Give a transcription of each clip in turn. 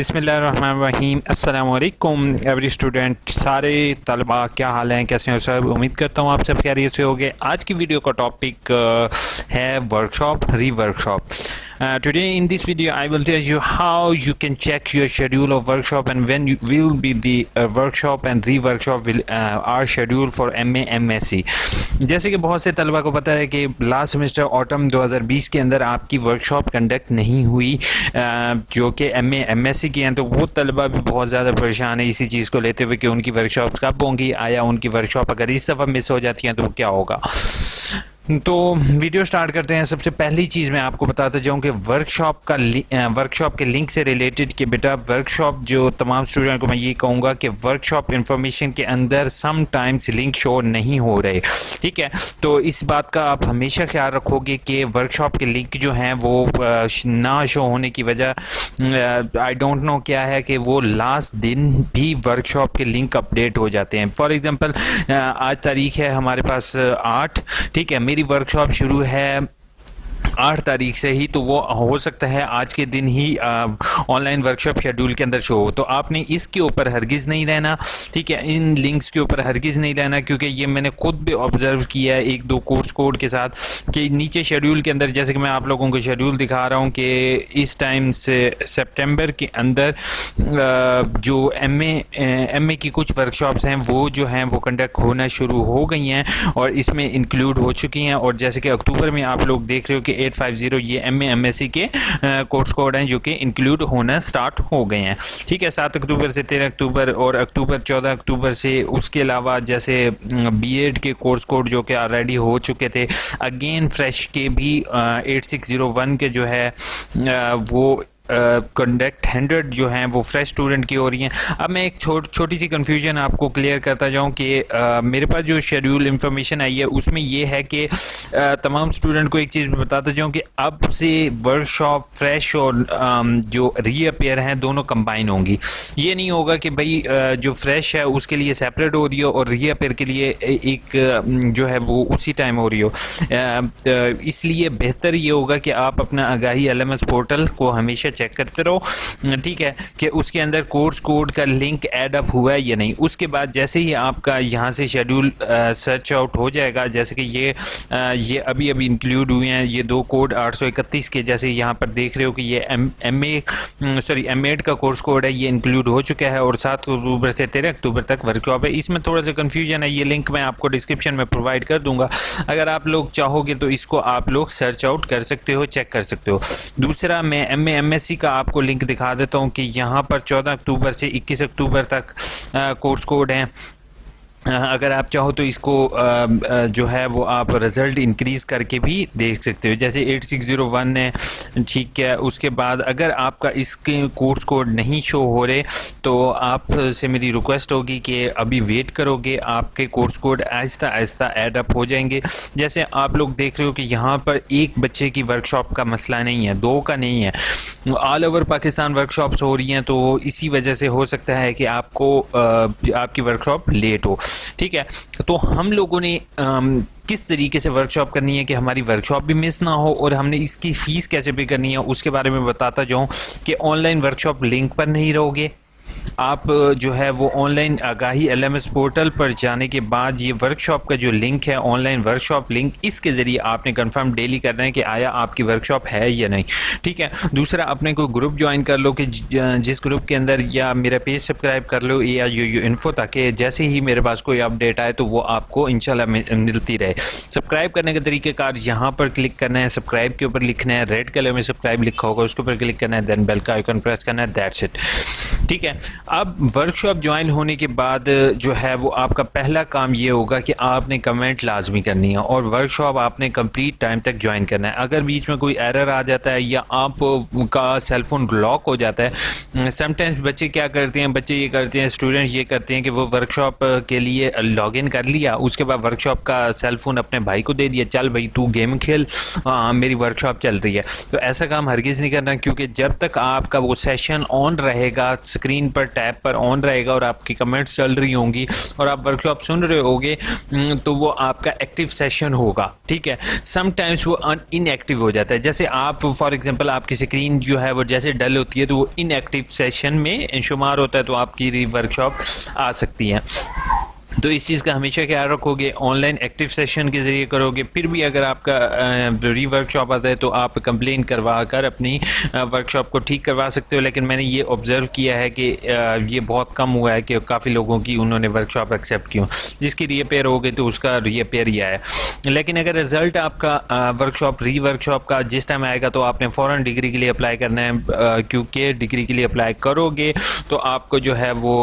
बिस्मिल्लाहिर्रहमानिर्रहीम। अस्सलामु अलैकुम एवरी स्टूडेंट, सारे तलबा क्या हाल हैं, कैसे हो सब। उम्मीद करता हूँ आप सब खैरियत से होंगे। आज की वीडियो का टॉपिक है वर्कशॉप, री workshop. Today in this video I will tell you how you can check your schedule of workshop and when will be the workshop and re-workshop will are scheduled for MA MSc। जैसे कि बहुत से तलबा को पता है कि last semester autumn 2020 के अंदर आपकी वर्कशॉप कंडक्ट नहीं हुई जो कि MA MSc की हैं, तो वो तलबा भी बहुत ज़्यादा परेशान है इसी चीज़ को लेते हुए कि उनकी वर्कशॉप कब होंगी, आया उनकी वर्कशॉप अगर इस दफ़ा मिस हो जाती हैं तो क्या होगा। तो वीडियो स्टार्ट करते हैं। सबसे पहली चीज़ मैं आपको बताता जाऊं कि वर्कशॉप के लिंक से रिलेटेड कि बेटा वर्कशॉप जो तमाम स्टूडेंट को मैं ये कहूँगा कि वर्कशॉप इंफॉर्मेशन के अंदर सम टाइम्स लिंक शो नहीं हो रहे, ठीक है। तो इस बात का आप हमेशा ख्याल रखोगे कि वर्कशॉप के लिंक जो हैं वो ना शो होने की वजह आई डोंट नो क्या है कि वो लास्ट दिन भी वर्कशॉप के लिंक अपडेट हो जाते हैं। फॉर एग्ज़ाम्पल आज तारीख है हमारे पास 8, ठीक है। मेरी वर्कशॉप शुरू है 8 तारीख से ही, तो वो हो सकता है आज के दिन ही ऑनलाइन वर्कशॉप शेड्यूल के अंदर शो हो। तो आपने इसके ऊपर हरगिज़ नहीं रहना, ठीक है। इन लिंक्स के ऊपर हरगिज़ नहीं रहना, क्योंकि ये मैंने खुद भी ऑब्जर्व किया है 1-2 कोर्स कोड के साथ कि नीचे शेड्यूल के अंदर, जैसे कि मैं आप लोगों को शेड्यूल दिखा रहा हूँ कि इस टाइम से सितंबर के अंदर जो एमए की कुछ वर्कशॉप्स हैं वो जो हैं वो कंडक्ट होना शुरू हो गई हैं और इसमें इंक्लूड हो चुकी हैं। और जैसे कि अक्टूबर में आप लोग देख रहे हो कि 850 ये MA MSc के कोर्स कोड हैं जो कि इंक्लूड होना स्टार्ट हो गए हैं, ठीक है। 7 अक्टूबर से 13 अक्टूबर और अक्टूबर 14 अक्टूबर से उसके अलावा जैसे बीएड के कोर्स कोड जो कि ऑलरेडी हो चुके थे, अगेन फ्रेश के भी 8601 के जो है वो कंडक्ट 100 जो हैं वो फ्रेश स्टूडेंट की हो रही हैं। अब मैं एक छोटी सी कन्फ्यूजन आपको क्लियर करता जाऊं कि मेरे पास जो शेड्यूल इंफॉर्मेशन आई है उसमें ये है कि तमाम स्टूडेंट को एक चीज़ बताता जाऊं कि अब से वर्कशॉप फ्रेश और जो रीअपेयर हैं दोनों कंबाइन होंगी। ये नहीं होगा कि भाई जो फ्रेश है उसके लिए सेपरेट हो रही हो और रीअपेयर के लिए एक जो है वो उसी टाइम हो रही हो। इसलिए बेहतर ये होगा कि आप अपना आगाही LMS पोर्टल को हमेशा चेक करते रहो, ठीक है, कि उसके अंदर कोर्स कोड का लिंक ऐड अप हुआ है या नहीं। उसके बाद जैसे ही आपका यहाँ से शेड्यूल सर्च आउट हो जाएगा, जैसे कि ये अभी इंक्लूड हुए हैं ये 2 कोड 831 के, जैसे यहाँ पर देख रहे हो कि ये M8 का कोर्स कोड है, ये इंक्लूड हो चुका है और 7 अक्टूबर से 13 अक्टूबर तक वर्कशॉप है। इसमें थोड़ा सा कन्फ्यूजन है, ये लिंक मैं आपको डिस्क्रिप्शन में प्रोवाइड कर दूंगा। अगर आप लोग चाहोगे तो इसको आप लोग सर्च आउट कर सकते हो, चेक कर सकते हो। दूसरा मैं MA MSc का आपको लिंक दिखा देता हूं कि यहाँ पर 14 अक्टूबर से 21 अक्टूबर तक कोर्स कोड हैं। अगर आप चाहो तो इसको जो है वो आप रिज़ल्ट इंक्रीज़ करके भी देख सकते हो, जैसे 8601 है, ठीक है। उसके बाद अगर आपका इसके कोर्स कोड नहीं शो हो रहे तो आप से मेरी रिक्वेस्ट होगी कि अभी वेट करोगे, आपके course code Aahista Aahista add up हो जाएंगे। जैसे आप लोग देख रहे हो कि यहाँ पर एक बच्चे की वर्कशॉप का मसला नहीं है, 2 का नहीं है, ऑल ओवर पाकिस्तान वर्कशॉप्स हो रही हैं, तो इसी वजह से हो सकता है कि आपको आपकी वर्कशॉप लेट हो, ठीक है। तो हम लोगों ने किस तरीके से वर्कशॉप करनी है कि हमारी वर्कशॉप भी मिस ना हो और हमने इसकी फ़ीस कैसे पे करनी है उसके बारे में बताता जाऊँ कि ऑनलाइन वर्कशॉप लिंक पर नहीं रहोगे आप, जो है वो ऑनलाइन आगाही LMS पोर्टल पर जाने के बाद ये वर्कशॉप का जो लिंक है ऑनलाइन वर्कशॉप लिंक, इसके ज़रिए आपने कंफर्म डेली करना है कि आया आपकी वर्कशॉप है या नहीं, ठीक है। दूसरा अपने को ग्रुप ज्वाइन कर लो कि जिस ग्रुप के अंदर, या मेरा पेज सब्सक्राइब कर लो AIUU इन्फो, ताकि जैसे ही मेरे पास कोई अपडेट आए तो वो आपको इंशाल्लाह मिलती रहे। सब्सक्राइब करने का तरीक़ाकार यहाँ पर क्लिक करना है, सब्सक्राइब के ऊपर लिखना है, रेड कलर में सब्सक्राइब लिखा होगा उसके ऊपर क्लिक करना है, देन बेल का आइकन प्रेस करना है, दैट्स इट, ठीक है। अब वर्कशॉप ज्वाइन होने के बाद जो है वो आपका पहला काम ये होगा कि आपने कमेंट लाजमी करनी है और वर्कशॉप आपने कंप्लीट टाइम तक ज्वाइन करना है। अगर बीच में कोई एरर आ जाता है या आप का सेलफोन लॉक हो जाता है, समटाइम्स बच्चे क्या करते हैं, बच्चे ये करते हैं, स्टूडेंट ये करते हैं कि वो वर्कशॉप के लिए लॉगिन कर लिया, उसके बाद वर्कशॉप का सेलफोन अपने भाई को दे दिया, चल भाई तू गेम खेल, मेरी वर्कशॉप चल रही है। तो ऐसा काम हरगिज़ नहीं करना, क्योंकि जब तक आपका वो सेशन ऑन रहेगा स्क्रीन पर टैब पर ऑन रहेगा और आपकी कमेंट्स चल रही होंगी और आप वर्कशॉप सुन रहे होगे, तो वो आपका एक्टिव सेशन होगा, ठीक है। समटाइम्स वो इनएक्टिव हो जाता है, जैसे आप फॉर एग्जांपल आपकी स्क्रीन जो है वो जैसे डल होती है तो वो इनएक्टिव सेशन में शुमार होता है, तो आपकी वर्कशॉप आ सकती है। तो इस चीज़ का हमेशा ख्याल रखोगे, ऑनलाइन एक्टिव सेशन के ज़रिए करोगे। फिर भी अगर आपका री वर्कशॉप आता है तो आप कंप्लेन करवा कर अपनी वर्कशॉप को ठीक करवा सकते हो, लेकिन मैंने ये ऑब्ज़र्व किया है कि ये बहुत कम हुआ है कि काफ़ी लोगों की उन्होंने वर्कशॉप एक्सेप्ट की हो। जिसकी रीअपेयर हो गई तो उसका रीअपेयर ही आया। लेकिन अगर रिज़ल्ट आपका री वर्कशॉप का जिस टाइम आएगा तो आपने फ़ौरन डिग्री के लिए अप्लाई करना है, क्योंकि डिग्री के लिए अप्लाई करोगे तो आपको जो है वो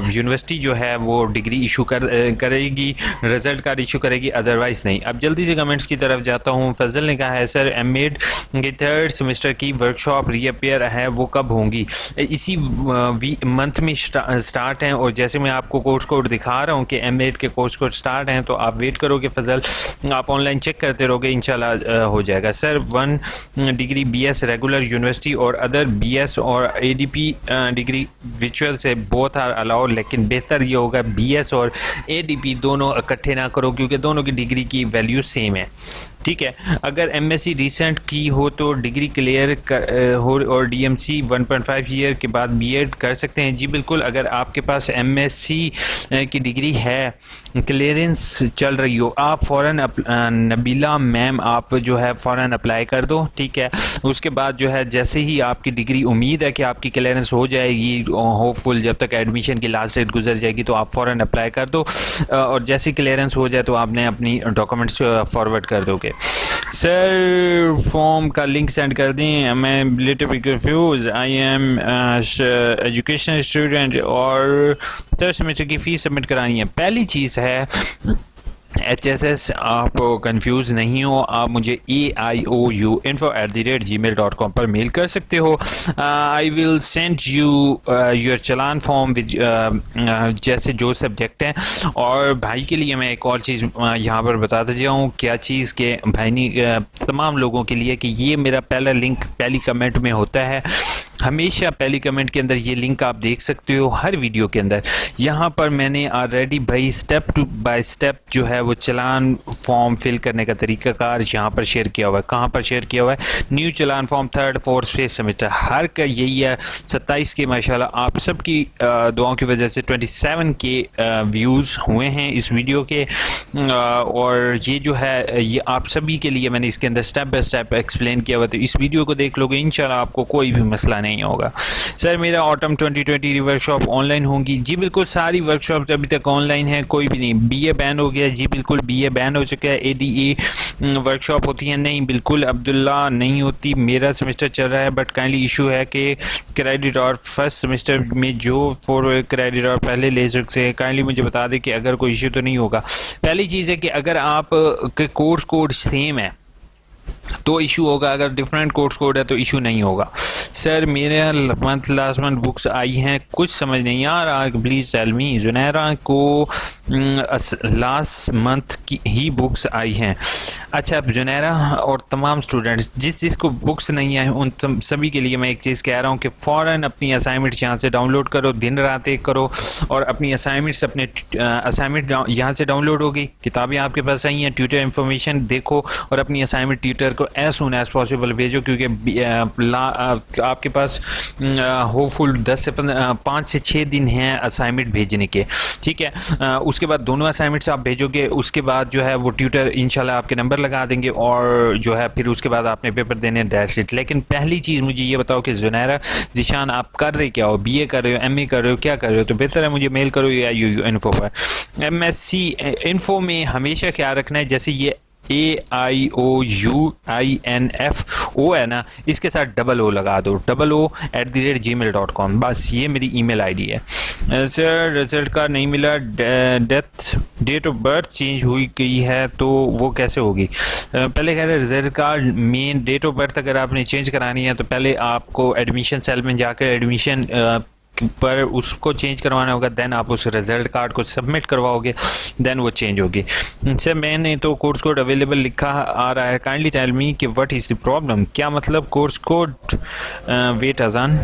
यूनिवर्सिटी जो है वो डिग्री इशू करेगी, रिजल्ट कार्ड इशू करेगी, अदरवाइज नहीं। अब जल्दी से कमेंट्स की तरफ जाता हूँ। फजल ने कहा है सर एमएड के 3rd सेमेस्टर की वर्कशॉप रीअपेयर है वो कब होंगी? इसी मंथ में स्टार्ट हैं, और जैसे मैं आपको कोर्स कोड दिखा रहा हूँ कि एमएड के कोर्स कोड स्टार्ट हैं, तो आप वेट करोगे फजल, आप ऑनलाइन चेक करते रहोगे, इंशाल्लाह हो जाएगा। Sir 1 degree BS regular university और अदर बीएस और एडीपी डिग्री विचुअल से बोथ आर अलाउड, लेकिन बेहतर ये होगा बीएस और एडीपी दोनों इकट्ठे ना करो, क्योंकि दोनों की डिग्री की वैल्यू सेम है, ठीक है। अगर एमएससी रिसेंट की हो तो डिग्री क्लियर हो और डीएमसी 1.5 ईयर के बाद बीएड कर सकते हैं। जी बिल्कुल, अगर आपके पास एमएससी की डिग्री है, क्लियरेंस चल रही हो, आप फ़ौरन नबीला मैम आप जो है फ़ौरन अप्लाई कर दो, ठीक है। उसके बाद जो है जैसे ही आपकी डिग्री, उम्मीद है कि आपकी क्लियरेंस हो जाएगी, होपफुल जब तक एडमिशन की लास्ट डेट गुजर जाएगी, तो आप फ़ौरन अप्लाई कर दो, और जैसे क्लियरेंस हो जाए तो आपने अपनी डॉक्यूमेंट्स फॉरवर्ड कर दोगे। सर फॉर्म का लिंक सेंड कर दें, मैं little bit confuse, I am educational student और 3rd सेमेस्टर की फ़ीस सबमिट करानी है। पहली चीज़ है HSS, आप कंफ्यूज नहीं हो, आप मुझे AIOU@gmail.com पर मेल कर सकते हो। I will send you your challan form with जैसे जो सब्जेक्ट हैं। और भाई के लिए मैं एक और चीज़ यहाँ पर बताता जाऊँ, क्या चीज़ के भाई ने तमाम लोगों के लिए कि ये मेरा पहला लिंक पहली कमेंट में होता है, हमेशा पहली कमेंट के अंदर ये लिंक आप देख सकते हो हर वीडियो के अंदर। यहाँ पर मैंने ऑलरेडी भाई स्टेप बाय स्टेप जो है वो चलान फॉर्म फिल करने का तरीक़ाकार यहाँ पर शेयर किया हुआ है। कहाँ पर शेयर किया हुआ है? New challan form 3rd 4th 5th semester हर का यही है। 27 के माशाल्लाह आप सबकी दुआओं की वजह से 27 के व्यूज़ हुए हैं इस वीडियो के, और ये जो है ये आप सभी के लिए मैंने इसके अंदर स्टेप बाय स्टेप एक्सप्लेन किया हुआ। तो इस वीडियो को देख लोगे इंशाल्लाह आपको कोई भी मसला नहीं होगा। सर मेरा ऑटम 2020 वर्कशॉप ऑनलाइन होंगी? जी बिल्कुल, सारी वर्कशॉप अभी तक ऑनलाइन है, कोई भी नहीं। बीए बैन हो गया? जी बिल्कुल बीए बैन हो चुका है। एडीए वर्कशॉप होती है? नहीं बिल्कुल अब्दुल्ला नहीं होती, मेरा सेमेस्टर चल रहा है बट काइंडली इशू है कि क्रेडिट और फर्स्ट सेमेस्टर में जो 4 क्रेडिट और पहले ले सकते हैं, काइंडली मुझे बता दें कि अगर कोई इशू तो नहीं होगा। पहली चीज़ है कि अगर आप के कोर्स कोड सेम है तो इशू होगा, अगर डिफरेंट कोर्स कोड है तो इशू नहीं होगा। सर मेरे लास्ट मंथ बुक्स आई हैं, कुछ समझ नहीं आ रहा, प्लीज़ टेल मी। जुनैरा को लास्ट मंथ की ही बुक्स आई हैं। अच्छा, अब जुनैरा और तमाम स्टूडेंट्स जिस को बुक्स नहीं आई उन सभी के लिए मैं एक चीज़ कह रहा हूँ कि फ़ौरन अपनी असाइनमेंट्स यहाँ से डाउनलोड करो, दिन रात एक करो, और अपनी असाइनमेंट्स अपने असाइनमेंट यहाँ से डाउनलोड होगी, किताबें आपके पास आई हैं, ट्यूटर इन्फॉर्मेशन देखो और अपनी असाइनमेंट ट्यूटर को एज सून एज पॉसिबल भेजो, क्योंकि आपके पास होपफुल 5 से 6 दिन हैं असाइनमेंट भेजने के, ठीक है। उसके बाद दोनों असाइनमेंट्स आप भेजोगे, उसके बाद जो है वो ट्यूटर इंशाल्लाह आपके नंबर लगा देंगे और जो है फिर उसके बाद आपने पेपर देने दैट्स इट। लेकिन पहली चीज़ मुझे ये बताओ कि जुनैरा ज़ीशान आप कर रहे क्या हो? बीए कर रहे हो, एमए कर रहे हो, क्या कर रहे हो? तो बेहतर है मुझे मेल करो या इन्फो पर। एमएससी इन्फो में हमेशा ख्याल रखना है, जैसे ये AIOUINFO है ना, इसके साथ $O लगा दो, oo@gmail.com, बस ये मेरी ईमेल आईडी है। सर रिजल्ट का नहीं मिला, डेट ऑफ बर्थ चेंज हुई गई है तो वो कैसे होगी? पहले कह रहे रिजल्ट का मेन डेट ऑफ बर्थ अगर आपने चेंज करानी है तो पहले आपको एडमिशन सेल में जाकर एडमिशन पर उसको चेंज करवाना होगा, देन आप उस रिजल्ट कार्ड को सबमिट करवाओगे, देन वो चेंज होगी। सर मैंने तो कोर्स कोड अवेलेबल लिखा आ रहा है, काइंडली टेल मी कि व्हाट इज़ द प्रॉब्लम? क्या मतलब कोर्स कोड? वेट अजान